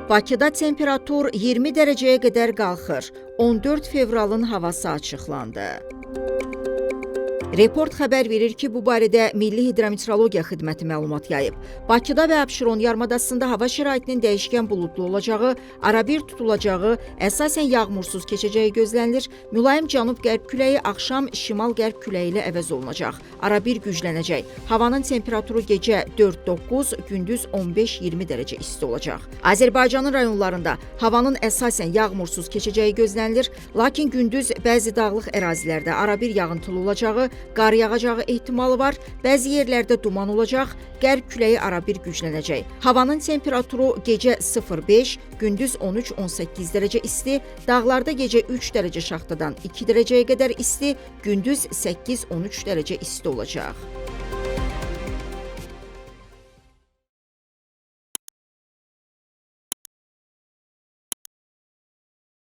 Bakıda temperatur 20 dərəcəyə qədər qalxır. 14 fevralın havası açıqlandı. Report xəbər verir ki, bu barədə Milli Hidrometeorologiya Xidməti məlumat yayıb. Bakıda və Abşeron yarımadasında hava şəraitinin dəyişkən buludlu olacağı, arabir tutulacağı, əsasən yağmursuz keçəcəyi gözlənilir. Mülayim cənub-qərb küləyi axşam şimal-qərb küləyi ilə əvəz olunacaq. Arabir güclənəcək. Havanın temperaturu gecə 4-9, gündüz 15-20 dərəcə isti olacaq. Azərbaycanın rayonlarında havanın əsasən yağmursuz keçəcəyi gözlənilir, lakin gündüz bəzi dağlıq ərazilərdə arabir yağıntılı olacağı, qar yağacağı ehtimalı var, bəzi yerlərdə duman olacaq, qərb küləyi arabir güclənəcək. Havanın temperaturu gecə 0-5, gündüz 13-18 dərəcə isti, dağlarda gecə 3 dərəcə şaxtadan 2 dərəcəyə qədər isti, gündüz 8-13 dərəcə isti olacaq.